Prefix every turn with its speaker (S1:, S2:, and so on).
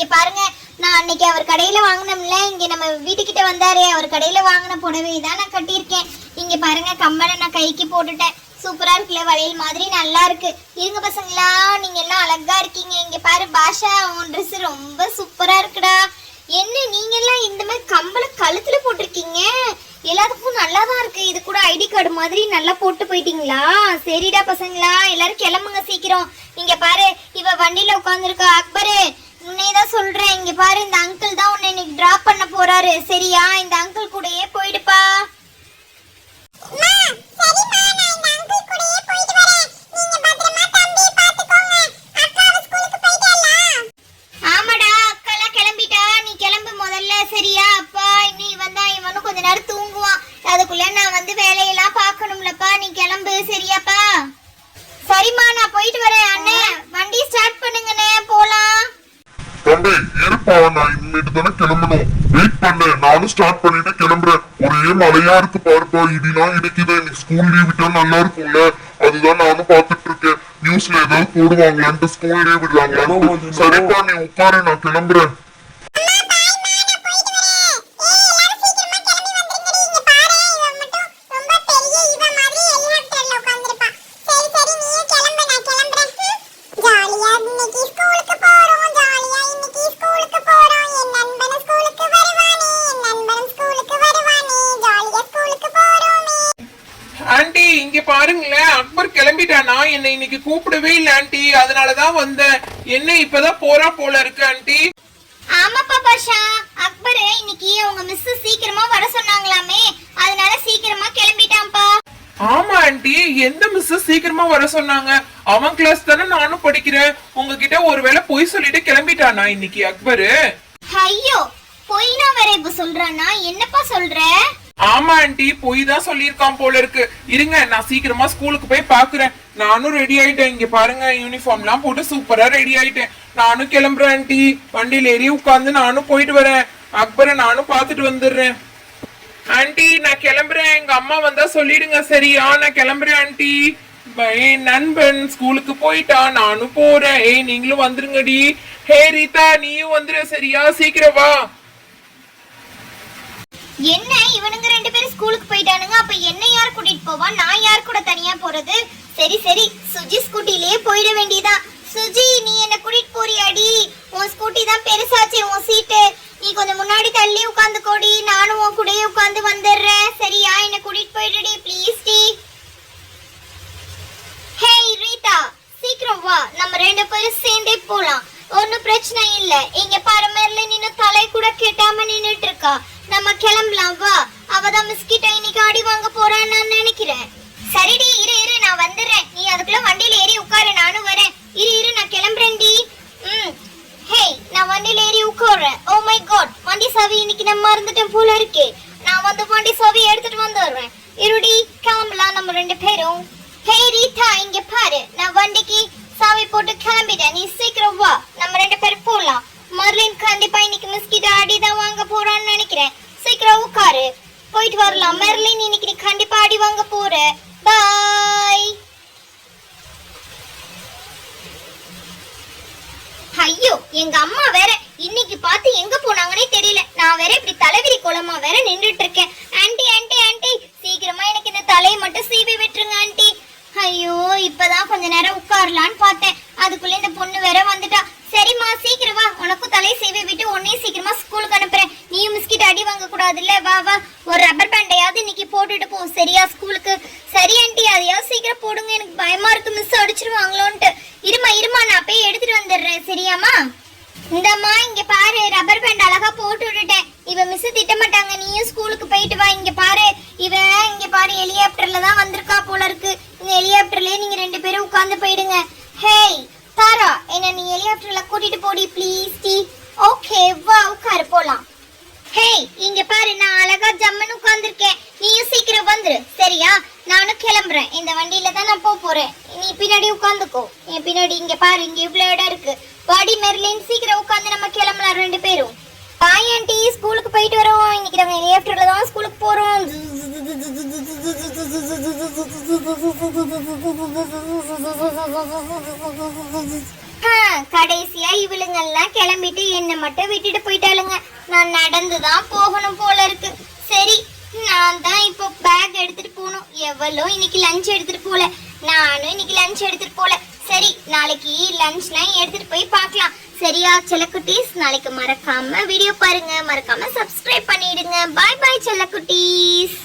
S1: இங்க பாருங்க, நான் அன்னைக்கு அவர் கடையில வாங்கினோம்ல, இங்க நம்ம வீட்டுக்கிட்ட வந்தாரு, அவர் கடையில வாங்கின புடவை தான் நான் கட்டியிருக்கேன். இங்க பாருங்க, கம்மலை நான் கைக்கு போட்டுட்டேன். சூப்பரா இருக்குல்ல, வளையல் மாதிரி நல்லா இருக்கு. இருங்க பசங்களா, நீங்க எல்லாம் அழகா இருக்கீங்க. இங்க பாரு பாஷா, உன் ட்ரெஸ் ரொம்ப சூப்பரா இருக்குடா. என்ன நீங்க எல்லாம் இந்த மாதிரி கம்பள கழுத்துல போட்டிருக்கீங்க? எல்லாத்துக்கும் நல்லா தான் இருக்கு. இது கூட ஐடி கார்டு மாதிரி நல்லா போட்டு போயிட்டீங்களா? சரிடா பசங்களா, எல்லாரும் கிளம்புங்க சீக்கிரம். இங்க பாரு, இவ வண்டியில உட்காந்துருக்கா. அக்பரு, உன்னையதான் சொல்றேன். இங்க பாரு, இந்த அங்கிள் தான் உன்னை இன்னைக்கு டிராப் பண்ண போறாரு. சரியா? இந்த அங்கிள் கூடயே போயிடுப்பா. ஆமாடா, அக்காலாம் கிளம்பிட்டா. நீ கிளம்பு முதல்ல. சரியா? அப்பா இன்னும் இவன் தான், இவனும் கொஞ்ச நேரம் தூங்குவான். அதுக்குள்ள நான் வந்து வேலையெல்லாம் பார்க்கணும்லப்பா. நீ கிளம்பு. சரியாப்பா? சரிம்மா, நான் போயிட்டு வரேன். அண்ணே, வண்டி ஸ்டார்ட் பண்ணுங்கண்ணே, போலாம்.
S2: தம்பி இருப்பா, நான் இனிமேட்டு தானே கிளம்பணும். வெயிட் பண்ணு, நானும் ஸ்டார்ட் பண்ணிட்டு கிளம்புறேன். ஒரே மழையா இருக்கு பாருப்பா, இடிலாம் இடிக்குது. இன்னைக்கு ஸ்கூல் லீவ் விட்டா நல்லா இருக்கும்ல, அதுதான் நானும் பாத்துட்டு இருக்கேன். நியூஸ்ல ஏதாவது போடுவாங்களான்ட்டு ஸ்கூல் லீவ் விடுறாங்களான்னு. சரிப்பா, நீ உட்காரு, நான் கிளம்புறேன்.
S3: ஆண்டி இங்க பாருங்களேன், அக்பர் கிளம்பிட்டானா? என்னை இன்னைக்கு கூப்பிடவே இல்ல ஆண்டி, அதனாலதான் வந்தேன். என்ன இப்பதான் போறா போல இருக்கு ஆண்டி.
S1: ஆமாப்பா பாஷா, அக்பர் இன்னைக்கு அவங்க மிஸ் சீக்கிரமா வர சொன்னாங்களாமே, அதனால சீக்கிரமா கிளம்பிட்டான்ப்பா.
S3: ஆமா ஆண்டி, எந்த மிஸ் சீக்கிரமா வர சொன்னாங்க? அவன் கிளாஸ் தானே நானும் படிக்கிறேன். உங்ககிட்ட ஒருவேளை பொய் சொல்லிட்டு கிளம்பிட்டானா இன்னைக்கு அக்பரு?
S1: ஐயோ, பொய்னா வேற இப்ப சொல்றானா? என்னப்பா சொல்ற?
S3: ஆமா ஆண்டி, பொய் தான் சொல்லியிருக்கான் போல இருக்கு. இருங்க, நான் சீக்கிரமா ஸ்கூலுக்கு போய் பாக்குறேன். நானும் ரெடி ஆயிட்டேன். இங்க பாருங்க, யூனிஃபார்ம் எல்லாம் போட்டு சூப்பரா ரெடி ஆயிட்டேன். நானும் கிளம்புறேன் ஆண்டி. வண்டியில ஏறி உட்கார்ந்து நானும் போயிட்டு வரேன். அக்பரை நானும் பாத்துட்டு வந்துடுறேன். ஆண்டி நான் கிளம்புறேன். எங்க அம்மா வந்தா சொல்லிடுங்க. சரியா? நான் கிளம்புறேன் ஆண்டி. என் நண்பன் ஸ்கூலுக்கு போயிட்டா, நானும் போறேன். ஏய் நீங்களும் வந்துருங்கடி. ஹே ரீதா, நீயும் வந்துரு. சரியா? சீக்கிரம் வா.
S1: என்ன இவனுங்க ரெண்டு பேரும் ஸ்கூலுக்கு போயிட்டானுங்க, அப்ப என்ன யார் கூட்டிட்டு போவா? நான் யார் கூட தனியா போறது? சரி சரி, சுஜி ஸ்கூட்டிலேயே போயிட வேண்டியதான். சுஜி, நீ என்ன கூட்டிட்டு போறியாடி? உன் ஸ்கூட்டி தான் பெருசாச்சு, உன் சீட்டு. நீ கொஞ்சம் முன்னாடி தள்ளி உட்காந்துக்கோடி, நானும் உன் கூடயே உட்காந்து வந்துடுறேன். சரியா? என்ன கூட்டிட்டு போயிடுடி ப்ளீஸ் டி. ஹே ரீதா, சீக்கிரம் வா, நம்ம ரெண்டு பேரும் சேர்ந்தே போலாம். ஒன்னும் பிரச்சனை இல்ல. இங்க பாரு, மெர்லின் இன்னும் தலை கூட கெட்டாம நின்னுட்டு இருக்கா. நம்ம கிளம்பலாம் வா. அவதான் மிஸ்கிட்ட இன்னைக்கு அடி வாங்க போறான்னு நான் நினைக்கிறேன். சரிடி, இரு இரு, நான் வந்துடுறேன். நீ அதுக்குள்ள வண்டியில ஏறி உட்காரு, நானும் வரேன். இரு இரு, நான் கிளம்புறேன்டி. ஹே, நான் வண்டியில ஏறி உட்கார்றேன். ஓ மை காட், வண்டி சாவி இன்னைக்கு நம்ம மறந்துட்டேன் போல இருக்கே. நான் வந்து வண்டி சாவி எடுத்துட்டு வந்துடுறேன். இருடி, கிளம்பலாம் நம்ம ரெண்டு பேரும். ஹே ரீதா, இங்க பாரு, நான் வண்டிக்கு சாவி போட்டு கிளம்பிட்டேன். நீ சீக்கிரம் வா, நம்ம ரெண்டு பேரும் போலாம். மர்லின் கண்டிப்பா இன்னைக்கு மிஸ்கிட்ட அடிதான் வாங்க போறான்னு நினைக்கிறேன். சீக்கிரம் உட்காரு, போயிட்டு வரலாம். மெர்லின், இன்னைக்கு நீ கண்டிப்பா அடி வாங்க போற. பாய். ஐயோ, எங்க அம்மா வேற இன்னைக்கு பார்த்து எங்க போனாங்கன்னே தெரியல. நான் வேற இப்படி தலைவிரி கோலமா வேற நின்றுட்டு இருக்கேன். ஆன்ட்டி ஆன்ட்டி ஆன்ட்டி, சீக்கிரமா எனக்கு இந்த தலையை மட்டும் சீவி விட்டுருங்க ஆன்ட்டி. ஐயோ, இப்பதான் கொஞ்ச நேரம் உட்காரலான்னு பார்த்தேன், அதுக்குள்ள இந்த பொண்ணு வேற வந்துட்டா. சரிம்மா, சீக்கிரம் வா, உனக்கும் தலையை சீவி விட்டு உன்னையும் சீக்கிரமா ஸ்கூலுக்கு அனுப்புறேன். நீயும் மிஸ்கிட்ட அடி வாங்க கூடாதுல்ல. வா வா, ஒரு ரப்பர் பேண்டையாவது இன்னைக்கு போட்டுட்டு போ. சரியா? ஸ்கூலுக்கு. சரி ஆண்டி, அதையாவது சீக்கிரம் போடுங்க, எனக்கு பயமா இருக்கு மிஸ் அடிச்சிருவாங்களோன்ட்டு. இருமா இருமா, நான் போய் எடுத்துட்டு வந்துடுறேன். சரியாமா? இந்தம்மா, இங்க பாரு, ரப்பர் பேண்ட் அழகா போட்டு விட்டுட்டேன். இவ மிஸ் திட்ட மாட்டாங்க. நீயும் ஸ்கூலுக்கு போயிட்டு வா. இங்க பாரு, இவ இங்க பாரு, ஹெலிகாப்டர்ல தான் வந்திருக்கா போல இருக்கு. இந்த ஹெலிகாப்டர்லயே நீங்க ரெண்டு பேரும் உட்கார்ந்து போயிடுங்க. ஹேய் தாரா, என்ன நீ ஹெலிகாப்டர்ல கூட்டிட்டு போடி ப்ளீஸ் டி. ஓகே வா, உட்காரு போலாம். ஹேய் இங்க பாரு, நான் அழகா ஜம்மன் உட்கார்ந்திருக்கேன். நீயும் சீக்கிரம் வந்துரு. சரியா? நானும் கிளம்புறேன். இந்த வண்டியில தான் நான் போறேன். நீ பின்னாடி உட்காந்துக்கோ. என் பின்னாடி. இங்க பாரு, இங்க இவ்வளவு இடம் இருக்கு. வாடி மெர்லின், சீக்கிரம் உட்காந்து நம்ம கிளம்பலாம் ரெண்டு பேரும். பாய் ஆண்டி, ஸ்கூலுக்கு போயிட்டு வரோம். இன்னைக்கு நாங்க ஹெலிகாப்டர்ல தான் ஸ்கூலுக்கு போறோம். கடைசியா இவளுங்கெல்லாம் கிளம்பிட்டு என்ன மட்டும் விட்டுட்டு போயிட்டாளுங்க. நான் நடந்துதான் போகணும் போல இருக்கு. சரி, நான் தான் இப்போ பேக் எடுத்துட்டு போகணும். எவ்வளோ இன்னைக்கு லஞ்ச் எடுத்துட்டு போல, நானும் இன்னைக்கு லஞ்ச் எடுத்துட்டு போல. சரி, நாளைக்கு லஞ்ச்லாம் எடுத்துட்டு போய் பார்க்கலாம். சரியா செல்லக்குட்டீஸ்? நாளைக்கு மறக்காம வீடியோ பாருங்க, மறக்காம சப்ஸ்கிரைப் பண்ணிடுங்க. பாய் பாய் செல்லக்குட்டீஸ்.